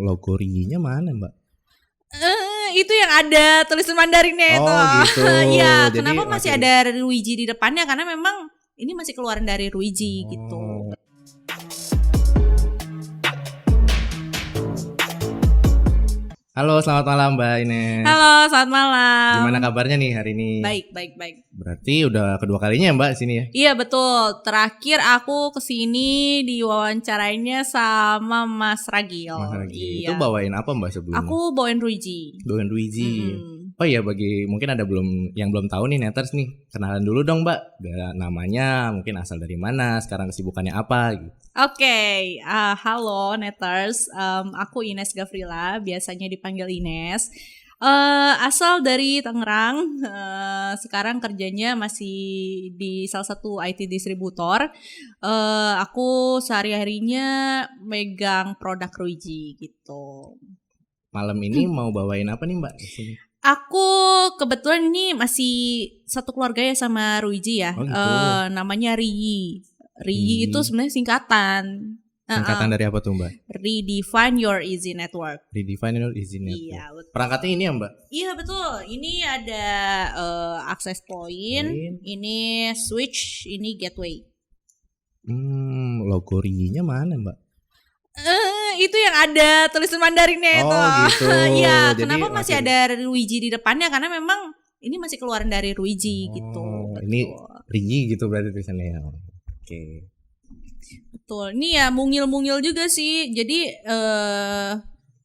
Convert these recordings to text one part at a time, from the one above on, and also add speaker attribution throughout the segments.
Speaker 1: Logo Ri-nya mana, Mbak?
Speaker 2: Itu yang ada tulisan Mandarinnya itu.
Speaker 1: Gitu.
Speaker 2: Iya,
Speaker 1: Jadi
Speaker 2: kenapa masih ada Ruiji di depannya? Karena memang ini masih keluaran dari Ruiji gitu.
Speaker 1: Halo, selamat malam Mbak Ines.
Speaker 2: Halo, selamat malam.
Speaker 1: Gimana kabarnya nih hari ini?
Speaker 2: Baik.
Speaker 1: Berarti udah kedua kalinya ya Mbak sini ya?
Speaker 2: Iya betul. Terakhir aku kesini diwawancarainya sama Mas Ragil.
Speaker 1: Mas Ragi.
Speaker 2: Iya.
Speaker 1: Itu bawain apa Mbak sebelumnya?
Speaker 2: Aku bawain Ruiji.
Speaker 1: Bawain Ruiji. Oh iya, bagi mungkin ada yang belum tahu nih Neters nih, kenalan dulu dong Mbak. Namanya, mungkin asal dari mana, sekarang kesibukannya apa gitu.
Speaker 2: Oke, halo Neters, aku Ines Gafrila, biasanya dipanggil Ines. Asal dari Tangerang, sekarang kerjanya masih di salah satu IT distributor. Aku sehari-harinya megang produk Ruiji gitu.
Speaker 1: Malam ini mau bawain apa nih Mbak?
Speaker 2: Aku kebetulan ini masih satu keluarga ya sama Ruiji ya.
Speaker 1: Oh gitu.
Speaker 2: Namanya Ri. Ri itu sebenarnya singkatan.
Speaker 1: Singkatan dari apa tuh Mbak?
Speaker 2: Redefine Your Easy Network.
Speaker 1: Redefine Your Easy Network.
Speaker 2: Iya, betul.
Speaker 1: Perangkatnya ini ya Mbak?
Speaker 2: Iya betul. Ini ada access point, ini switch, ini gateway.
Speaker 1: Logo Ri-nya mana Mbak?
Speaker 2: Itu yang ada tulisan Mandarinnya itu.
Speaker 1: Gitu.
Speaker 2: Iya, kenapa masih ada Ruiji di depannya? Karena memang ini masih keluaran dari Ruiji gitu.
Speaker 1: Ini Ri gitu berarti tulisannya ya. Oke.
Speaker 2: Betul. Ini ya mungil-mungil juga sih. Jadi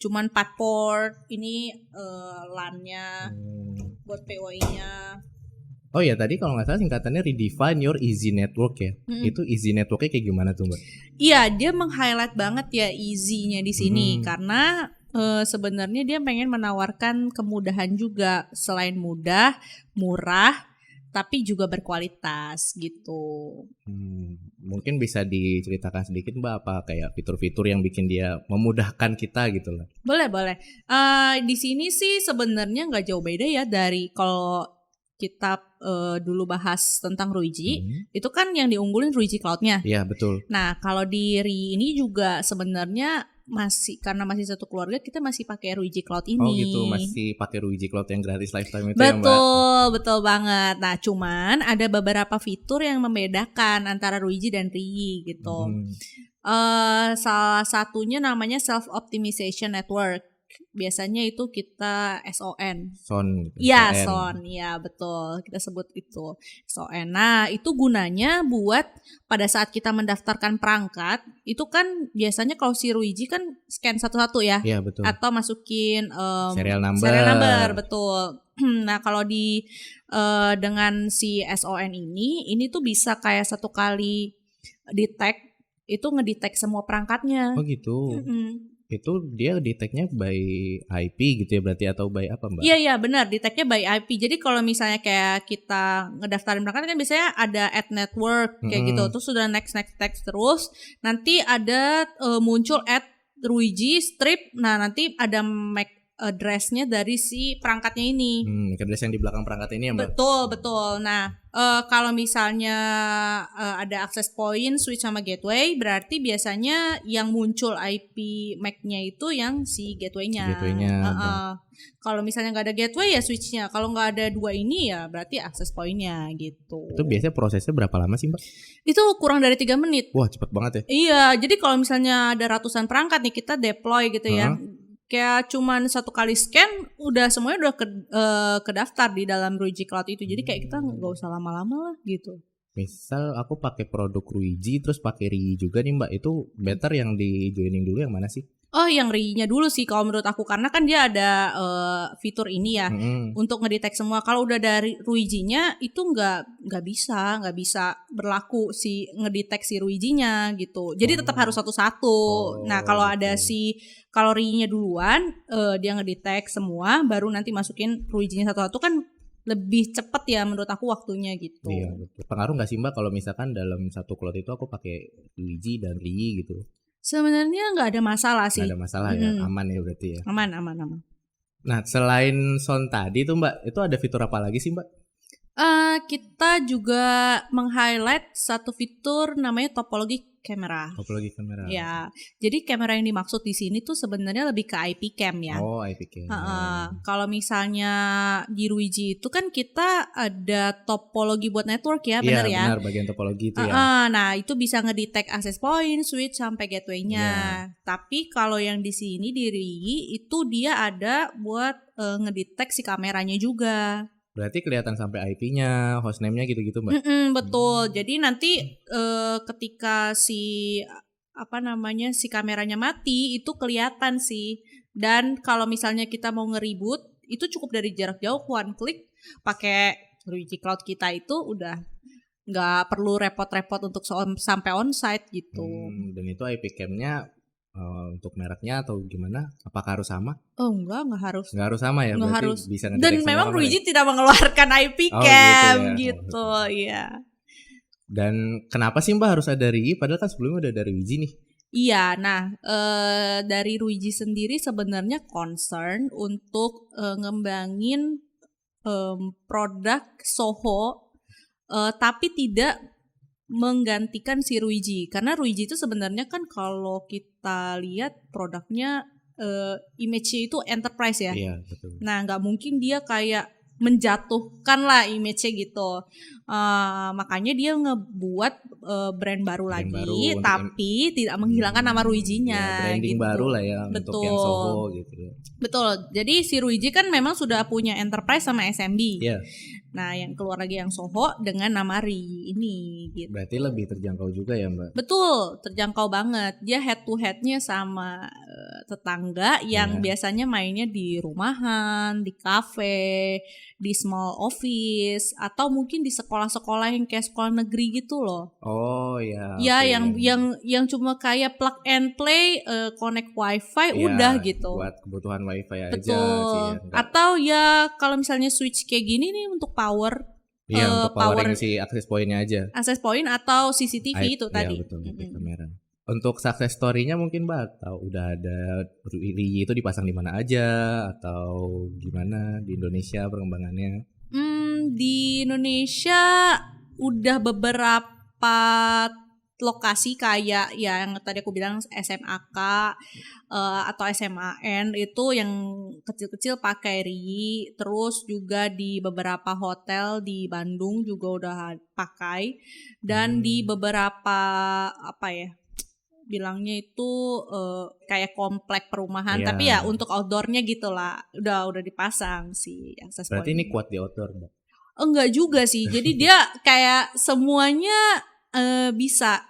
Speaker 2: cuman 4 port. Ini LAN-nya buat POI-nya.
Speaker 1: Oh ya, tadi kalau nggak salah singkatannya Redefine Your Easy Network ya. Itu Easy Networknya kayak gimana tuh Mbak?
Speaker 2: Iya, dia meng-highlight banget ya easy-nya di sini karena sebenarnya dia pengen menawarkan kemudahan juga, selain mudah, murah, tapi juga berkualitas gitu.
Speaker 1: Mungkin bisa diceritakan sedikit Mbak apa kayak fitur-fitur yang bikin dia memudahkan kita gitu lah.
Speaker 2: Boleh. Di sini sih sebenarnya nggak jauh beda ya dari kalau kita dulu bahas tentang Ruiji, itu kan yang diunggulin Ruiji Cloud-nya.
Speaker 1: Iya, betul.
Speaker 2: Nah, kalau di Ri ini juga sebenarnya karena masih satu keluarga, kita masih pakai Ruiji Cloud ini.
Speaker 1: Oh gitu, masih pakai Ruiji Cloud yang gratis lifetime itu ya Mbak?
Speaker 2: Betul banget. Nah, cuman ada beberapa fitur yang membedakan antara Ruiji dan Ri gitu. Salah satunya namanya Self Optimization Network. Biasanya itu kita SON. Iya, SON. Iya, betul. Kita sebut itu SON. Nah, itu gunanya buat pada saat kita mendaftarkan perangkat, itu kan biasanya kalau si Ruiji kan scan satu-satu ya.
Speaker 1: Iya, betul.
Speaker 2: Atau masukin
Speaker 1: serial number.
Speaker 2: Serial number, betul. Nah, kalau dengan si SON ini tuh bisa kayak satu kali detect, itu ngedetect semua perangkatnya.
Speaker 1: Oh gitu. Itu dia detect-nya by IP gitu ya berarti atau by apa Mbak?
Speaker 2: Iya benar, detect-nya by IP. Jadi kalau misalnya kayak kita ngedaftarin perangkat kan biasanya ada add network kayak gitu. Terus sudah next terus. Nanti ada muncul add Ruiji strip. Nah, nanti ada MAC address-nya dari si perangkatnya ini.
Speaker 1: MAC address yang di belakang perangkat ini ya Mbak?
Speaker 2: Betul. Nah, kalau misalnya ada access point, switch sama gateway, berarti biasanya yang muncul IP MAC-nya itu yang si gateway-nya. Kalau misalnya nggak ada gateway ya switch-nya. Kalau nggak ada dua ini ya berarti access point-nya gitu.
Speaker 1: Itu biasanya prosesnya berapa lama sih Mbak?
Speaker 2: Itu kurang dari 3 menit.
Speaker 1: Wah, cepet banget ya?
Speaker 2: Iya, jadi kalau misalnya ada ratusan perangkat nih kita deploy gitu ya. Kayak cuman satu kali scan udah semuanya udah kedaftar di dalam Ruiji Cloud itu. Jadi kayak kita nggak usah lama-lama lah gitu.
Speaker 1: Misal aku pakai produk Ruiji terus pakai Ri juga nih Mbak, itu better yang di joining dulu yang mana sih?
Speaker 2: Oh, yang Ri-nya dulu sih kalau menurut aku, karena kan dia ada fitur ini ya untuk ngedetect semua. Kalau udah dari Ruiji-nya itu nggak bisa berlaku si ngedetect si Ruiji-nya gitu. Jadi tetap harus satu-satu. Nah, kalau ada kalau Ri-nya duluan dia ngedetect semua, baru nanti masukin Ruiji-nya satu-satu kan lebih cepet ya menurut aku waktunya gitu.
Speaker 1: Iya, betul. Pengaruh nggak sih Mbak kalau misalkan dalam satu cloud itu aku pakai Ruiji dan Ri gitu?
Speaker 2: Sebenarnya nggak ada masalah sih.
Speaker 1: Nggak ada masalah ya, aman ya berarti ya.
Speaker 2: Aman.
Speaker 1: Nah, selain sound tadi tuh Mbak, itu ada fitur apa lagi sih Mbak?
Speaker 2: Kita juga meng-highlight satu fitur namanya topologi kamera.
Speaker 1: Topologi kamera.
Speaker 2: Ya, jadi kamera yang dimaksud di sini tuh sebenarnya lebih ke IP cam ya.
Speaker 1: Oh, IP cam.
Speaker 2: Kalau misalnya di Ruiji itu kan kita ada topologi buat network ya, benar ya?
Speaker 1: Iya, benar, bagian topologi itu ya.
Speaker 2: Nah, itu bisa ngedetect access point, switch sampai gateway-nya. Tapi kalau yang di sini di Ruiji itu dia ada buat ngedetect si kameranya juga.
Speaker 1: Berarti kelihatan sampai IP-nya, hostname-nya gitu-gitu, Mbak.
Speaker 2: Betul. Jadi nanti ketika si si kameranya mati itu kelihatan sih. Dan kalau misalnya kita mau nge-reboot itu cukup dari jarak jauh, one click pakai Ruiji Cloud kita itu udah nggak perlu repot-repot untuk sampai on-site gitu.
Speaker 1: Dan itu IP cam-nya untuk mereknya atau gimana? Apakah harus sama?
Speaker 2: Oh enggak harus.
Speaker 1: Enggak harus sama ya?
Speaker 2: Enggak
Speaker 1: berarti
Speaker 2: harus.
Speaker 1: Bisa
Speaker 2: dan memang Ruiji tidak mengeluarkan IP cam gitu ya.
Speaker 1: Dan kenapa sih Mbak harus ada Ruiji? Padahal kan sebelumnya udah ada Ruiji nih.
Speaker 2: Iya, nah dari Ruiji sendiri sebenarnya concern untuk ngembangin produk Soho, tapi tidak menggantikan si Ruiji. Karena Ruiji itu sebenarnya kan kalau kita lihat produknya image-nya itu enterprise ya.
Speaker 1: Iya, betul.
Speaker 2: Nah, nggak mungkin dia kayak menjatuhkan lah image-nya gitu. Makanya dia ngebuat brand baru lagi, tapi tidak menghilangkan nama Ruiji-nya.
Speaker 1: Ya, branding
Speaker 2: gitu.
Speaker 1: baru lah ya.
Speaker 2: Betul.
Speaker 1: Untuk yang Soho gitu ya.
Speaker 2: Betul. Jadi si Ruiji kan memang sudah punya enterprise sama SMB.
Speaker 1: Iya.
Speaker 2: Nah, yang keluar lagi yang Soho dengan nama Ri ini gitu.
Speaker 1: Berarti lebih terjangkau juga ya, Mbak?
Speaker 2: Betul, terjangkau banget. Dia head to head-nya sama tetangga yang biasanya mainnya di rumahan, di kafe, di small office, atau mungkin di sekolah-sekolah yang kayak sekolah negeri gitu loh.
Speaker 1: Oh ya.
Speaker 2: Ya, yang cuma kayak plug and play, connect wifi ya, udah gitu.
Speaker 1: Buat kebutuhan wifi aja.
Speaker 2: Betul. Sih, atau ya kalau misalnya switch kayak gini nih untuk power.
Speaker 1: Iya, untuk powering si access point-nya aja.
Speaker 2: Access point atau CCTV itu tadi.
Speaker 1: Iya, betul, kamera. Untuk success story-nya mungkin Mbak tahu udah ada Ruiji itu dipasang di mana aja atau gimana di Indonesia perkembangannya?
Speaker 2: Di Indonesia udah beberapa lokasi kayak yang tadi aku bilang SMAK atau SMAN itu yang kecil-kecil pakai Ruiji, terus juga di beberapa hotel di Bandung juga udah pakai, dan di beberapa bilangnya itu kayak komplek perumahan, tapi ya untuk outdoornya gitulah udah dipasang si access point.
Speaker 1: Berarti ini kuat di outdoor, Mbak?
Speaker 2: Enggak juga sih, jadi dia kayak semuanya bisa,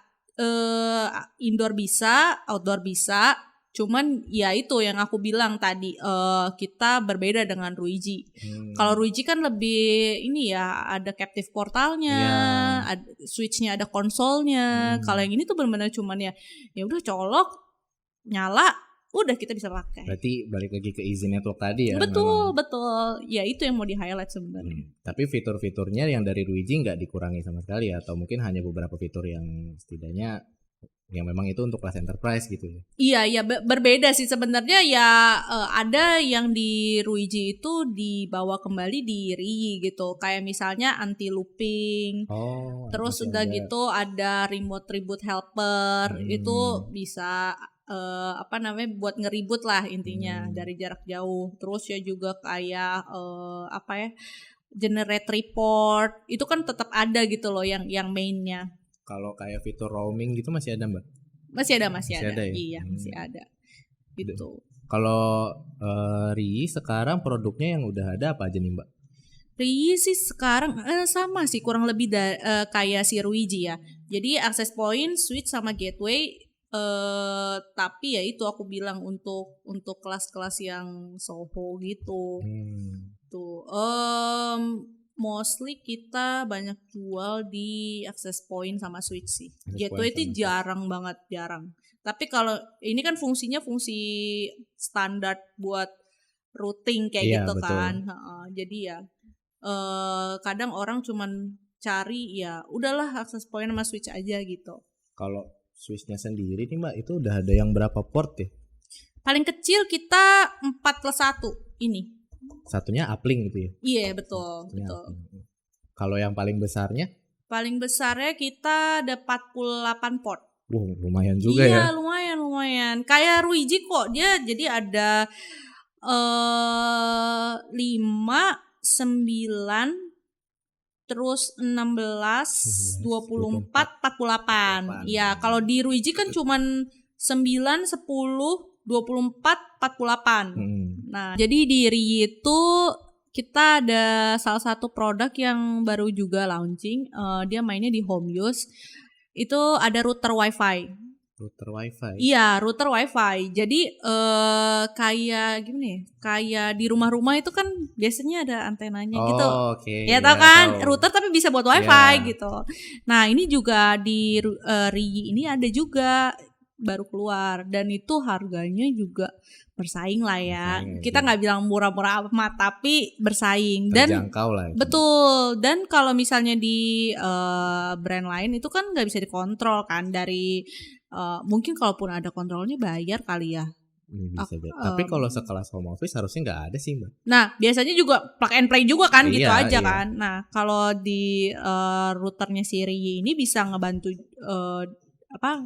Speaker 2: indoor bisa, outdoor bisa. Cuman ya itu yang aku bilang tadi, kita berbeda dengan Ruiji. Kalau Ruiji kan lebih ini ya, ada captive portalnya, ada switchnya, ada konsolnya. Kalau yang ini tuh benar-benar cuman ya udah colok, nyala, udah kita bisa pakai.
Speaker 1: Berarti balik lagi ke easy network tadi ya?
Speaker 2: Betul. Ya itu yang mau di highlight sebenarnya.
Speaker 1: Tapi fitur-fiturnya yang dari Ruiji nggak dikurangi sama sekali ya? Atau mungkin hanya beberapa fitur yang setidaknya yang memang itu untuk kelas enterprise gitu ya?
Speaker 2: Iya berbeda sih sebenarnya ya. Ada yang di Ruiji itu dibawa kembali di Ri gitu, kayak misalnya anti looping, terus udah gitu ada remote reboot helper, itu bisa buat ngeribut lah intinya dari jarak jauh. Terus ya juga kayak generate report itu kan tetap ada gitu loh yang mainnya.
Speaker 1: Kalau kayak fitur roaming gitu masih ada, Mbak?
Speaker 2: Masih ada ya? Iya, masih ada. Gitu.
Speaker 1: Kalau Ri sekarang produknya yang udah ada apa aja nih, Mbak?
Speaker 2: Ri sih sekarang sama sih, kurang lebih kayak si Ruiji ya. Jadi access point, switch sama gateway, tapi ya itu aku bilang untuk kelas-kelas yang Soho gitu. Tuh. Mostly kita banyak jual di access point sama switch sih. Gateway itu jarang banget. Tapi kalau ini kan fungsinya fungsi standar buat routing kayak gitu kan. Jadi ya kadang orang cuman cari ya udahlah access point sama switch aja gitu.
Speaker 1: Kalau switchnya sendiri nih Mbak, itu udah ada yang berapa port ya?
Speaker 2: Paling kecil kita 4+1 ini.
Speaker 1: Satunya uplink gitu ya?
Speaker 2: Iya betul.
Speaker 1: Kalau yang paling besarnya?
Speaker 2: Paling besarnya kita ada 48 port.
Speaker 1: Wow, lumayan juga ya.
Speaker 2: Iya, lumayan. Kayak Ruiji kok dia jadi ada 5, 9, terus 16, 24, 48. Ya, kalau di Ruiji kan cuman 9, 10, 24, 48. Nah, jadi di Rii itu kita ada salah satu produk yang baru juga launching. Dia mainnya di home use. Itu ada router wifi.
Speaker 1: Router wifi.
Speaker 2: Iya, router wifi. Jadi kayak gimana ya? Kayak di rumah-rumah itu kan biasanya ada antenanya gitu.
Speaker 1: Okay.
Speaker 2: Ya tau kan, router tapi bisa buat wifi gitu. Nah, ini juga di Rii ini ada juga baru keluar dan itu harganya juga bersaing lah ya. Kita nggak bilang murah-murah amat tapi bersaing dan
Speaker 1: terjangkau lah.
Speaker 2: Betul. Dan kalau misalnya di brand lain itu kan nggak bisa dikontrol kan dari mungkin kalaupun ada kontrolnya bayar kali ya.
Speaker 1: Tapi kalau sekelas home office harusnya nggak ada sih Mbak.
Speaker 2: Nah biasanya juga plug and play juga kan gitu aja kan. Nah kalau di routernya si Rii ini bisa ngebantu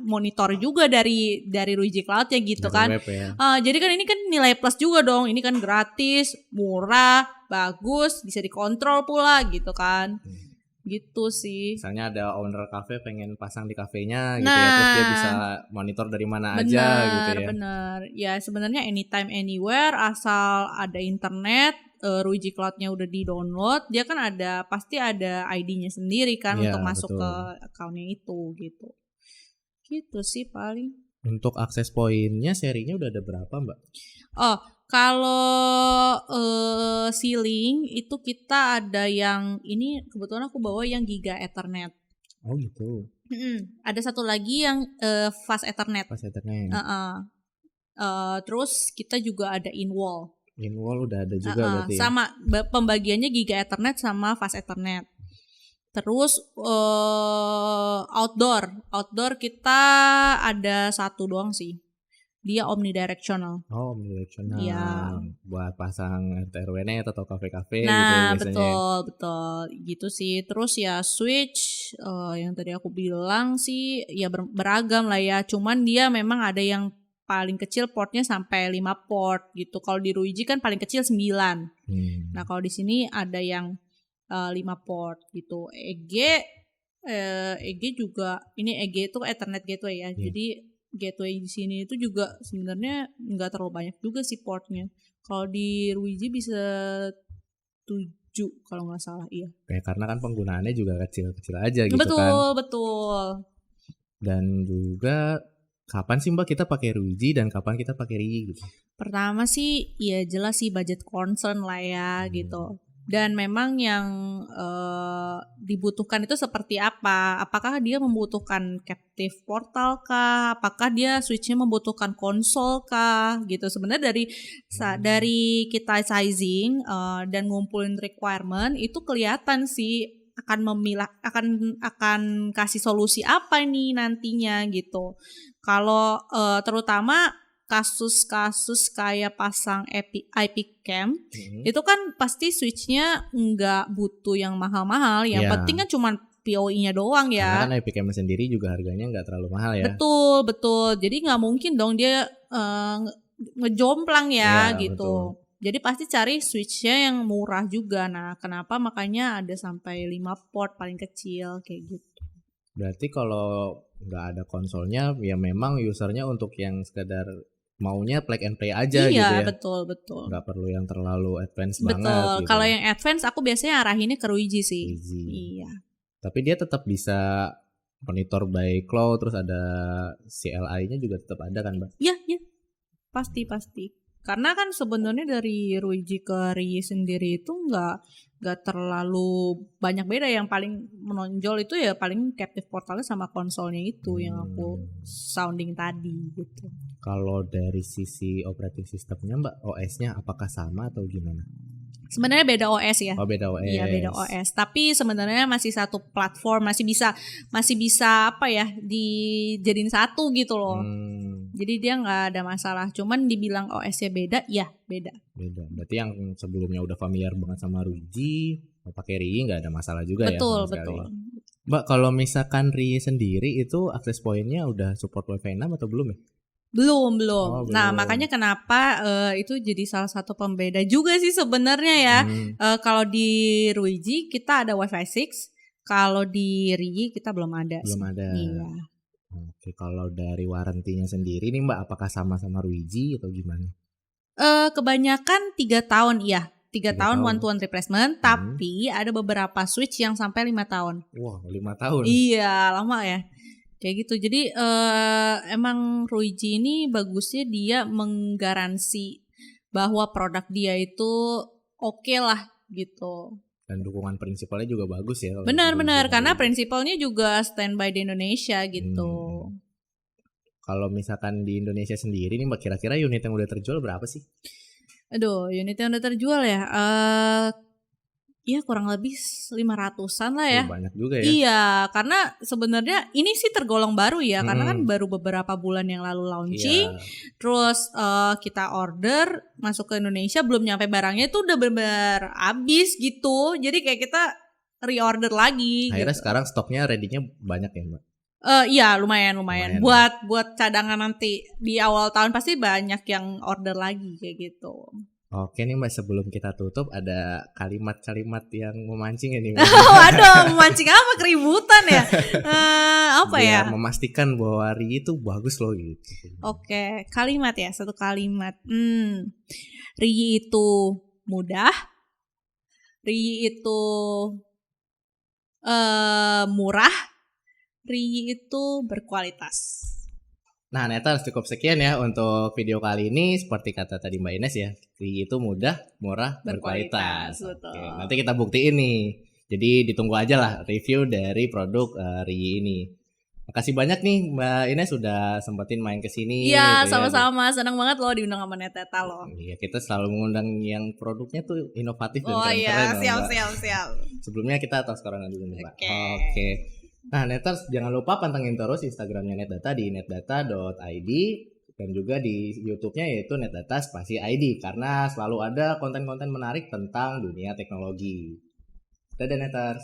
Speaker 2: monitor juga dari Ruiji Cloud ya gitu dari kan web, ya. Jadi kan ini kan nilai plus juga dong, ini kan gratis, murah, bagus, bisa dikontrol pula gitu kan. Gitu sih.
Speaker 1: Misalnya ada owner cafe pengen pasang di kafenya gitu ya, terus dia bisa monitor dari mana aja gitu ya.
Speaker 2: Bener. Ya sebenarnya anytime anywhere asal ada internet, Ruiji Cloud-nya udah di-download, dia kan pasti ada ID-nya sendiri kan untuk masuk ke account-nya itu gitu. Gitu sih paling.
Speaker 1: Untuk akses poinnya serinya udah ada berapa Mbak?
Speaker 2: Kalau Ceiling itu kita ada yang ini kebetulan aku bawa yang Giga Ethernet.
Speaker 1: Oh gitu.
Speaker 2: Ada satu lagi yang Fast Ethernet.
Speaker 1: Fast Ethernet.
Speaker 2: Terus kita juga ada in-wall.
Speaker 1: In-wall udah ada juga berarti.
Speaker 2: Sama pembagiannya Giga Ethernet sama Fast Ethernet. Terus outdoor kita ada satu doang sih. Dia omnidirectional.
Speaker 1: Oh, omnidirectional.
Speaker 2: Iya.
Speaker 1: Buat pasang RT/RW-net atau kafe-kafe
Speaker 2: gitu ya
Speaker 1: biasanya.
Speaker 2: Betul. Gitu sih. Terus ya switch yang tadi aku bilang sih ya beragam lah ya. Cuman dia memang ada yang paling kecil portnya sampai 5 port gitu. Kalau di Ruiji kan paling kecil 9. Nah, kalau di sini ada yang 5 port gitu. EG juga ini EG itu Ethernet gateway ya. Jadi gateway di sini itu juga sebenarnya nggak terlalu banyak juga sih portnya. Kalau di Ruiji bisa 7 kalau nggak salah, iya.
Speaker 1: Karena kan penggunaannya juga kecil-kecil aja gitu kan.
Speaker 2: Betul.
Speaker 1: Dan juga kapan sih Mbak kita pakai Ruiji dan kapan kita pakai Rii gitu?
Speaker 2: Pertama sih ya jelas sih budget concern lah ya gitu. Dan memang yang dibutuhkan itu seperti apa? Apakah dia membutuhkan captive portal kah? Apakah dia switchnya membutuhkan konsol kah? Gitu. Sebenarnya dari kita sizing dan ngumpulin requirement itu kelihatan sih akan memilah akan kasih solusi apa nih nantinya gitu. Kalau terutama kasus-kasus kayak pasang IP cam itu kan pasti switchnya nggak butuh yang mahal-mahal, yang penting kan cuma PoE-nya doang ya.
Speaker 1: Karena kan IP cam sendiri juga harganya nggak terlalu mahal ya.
Speaker 2: Betul. Jadi nggak mungkin dong dia ngejomplang ya gitu. Betul. Jadi pasti cari switchnya yang murah juga. Nah, kenapa makanya ada sampai 5 port paling kecil kayak gitu.
Speaker 1: Berarti kalau nggak ada konsolnya ya memang usernya untuk yang sekedar maunya plug and play aja gitu ya.
Speaker 2: Iya, betul.
Speaker 1: Nggak perlu yang terlalu advance banget gitu.
Speaker 2: Kalau yang advance aku biasanya arahinnya ke Ruiji sih. Iya.
Speaker 1: Tapi dia tetap bisa monitor by cloud, terus ada CLI-nya juga tetap ada kan, Mbak?
Speaker 2: Iya. Pasti. Karena kan sebenarnya dari Ruiji ke Rii sendiri itu nggak terlalu banyak beda. Yang paling menonjol itu ya paling captive portalnya sama konsolnya itu yang aku sounding tadi gitu.
Speaker 1: Kalau dari sisi operating systemnya Mbak, OS-nya apakah sama atau gimana?
Speaker 2: Sebenarnya beda OS ya.
Speaker 1: Oh, beda OS.
Speaker 2: Iya, beda OS. Tapi sebenarnya masih satu platform, masih bisa apa ya, dijadiin satu gitu loh. Jadi dia nggak ada masalah. Cuman dibilang OS-nya beda, ya beda.
Speaker 1: Berarti yang sebelumnya udah familiar banget sama Ruiji, mau pakai Rii nggak ada masalah juga
Speaker 2: betul,
Speaker 1: ya?
Speaker 2: Betul.
Speaker 1: Mbak, kalau misalkan Ri sendiri itu akses poinnya udah support Wi-Fi 6 atau belum ya?
Speaker 2: Belum.
Speaker 1: Oh,
Speaker 2: Nah,
Speaker 1: belum.
Speaker 2: makanya kenapa itu jadi salah satu pembeda juga sih sebenarnya ya. Kalau di Ruiji kita ada Wi-Fi 6, kalau di Ri kita belum ada.
Speaker 1: Belum ada.
Speaker 2: Iya.
Speaker 1: Oke, kalau dari warranty-nya sendiri nih Mbak, apakah sama-sama Ruiji atau gimana?
Speaker 2: Kebanyakan 3 tahun ya. 3 tahun one-to-one replacement, tapi ada beberapa switch yang sampai 5 tahun.
Speaker 1: Wah, 5 tahun.
Speaker 2: Iya, lama ya. Kayak gitu. Jadi emang Ruiji ini bagusnya dia menggaransi bahwa produk dia itu oke lah gitu.
Speaker 1: Dan dukungan prinsipalnya juga bagus ya.
Speaker 2: Benar, karena prinsipalnya juga standby di Indonesia gitu.
Speaker 1: Kalau misalkan di Indonesia sendiri nih Mbak, kira-kira unit yang udah terjual berapa sih?
Speaker 2: Aduh, unit yang udah terjual ya. Ya kurang lebih 500-an lah ya.
Speaker 1: Banyak juga ya.
Speaker 2: Iya, karena sebenarnya ini sih tergolong baru ya, karena kan baru beberapa bulan yang lalu launching. Terus kita order masuk ke Indonesia, belum nyampe barangnya itu udah benar habis gitu. Jadi kayak kita reorder lagi.
Speaker 1: Akhirnya
Speaker 2: gitu.
Speaker 1: sekarang stoknya ready-nya banyak ya Mbak?
Speaker 2: Iya lumayan. Buat cadangan nanti di awal tahun pasti banyak yang order lagi kayak gitu.
Speaker 1: Oke nih Mbak, sebelum kita tutup ada kalimat-kalimat yang memancing ini.
Speaker 2: Waduh, memancing apa, keributan ya? Apa
Speaker 1: biar
Speaker 2: ya?
Speaker 1: memastikan bahwa Ri itu bagus loh gitu.
Speaker 2: Oke, kalimat ya, satu kalimat. Ri itu mudah. Ri itu murah. Ri itu berkualitas.
Speaker 1: Nah, Neters, cukup sekian ya untuk video kali ini. Seperti kata tadi Mbak Ines ya, Ri itu mudah, murah, berkualitas.
Speaker 2: Betul.
Speaker 1: Oke, nanti kita buktiin nih. Jadi ditunggu aja lah review dari produk Ri ini. Makasih banyak nih Mbak Ines sudah sempetin main ke sini.
Speaker 2: Iya,
Speaker 1: gitu
Speaker 2: sama-sama. Senang banget loh diundang sama Neteta loh.
Speaker 1: Iya, kita selalu mengundang yang produknya tuh inovatif dan
Speaker 2: keren-keren.
Speaker 1: Oh iya,
Speaker 2: siap.
Speaker 1: Sebelumnya kita tos corona dulu nih Mbak.
Speaker 2: Oke.
Speaker 1: Nah, Neters jangan lupa pantengin terus Instagramnya NetData di netdata.id dan juga di YouTube-nya yaitu NetData spasi ID karena selalu ada konten-konten menarik tentang dunia teknologi. Dadah Neters.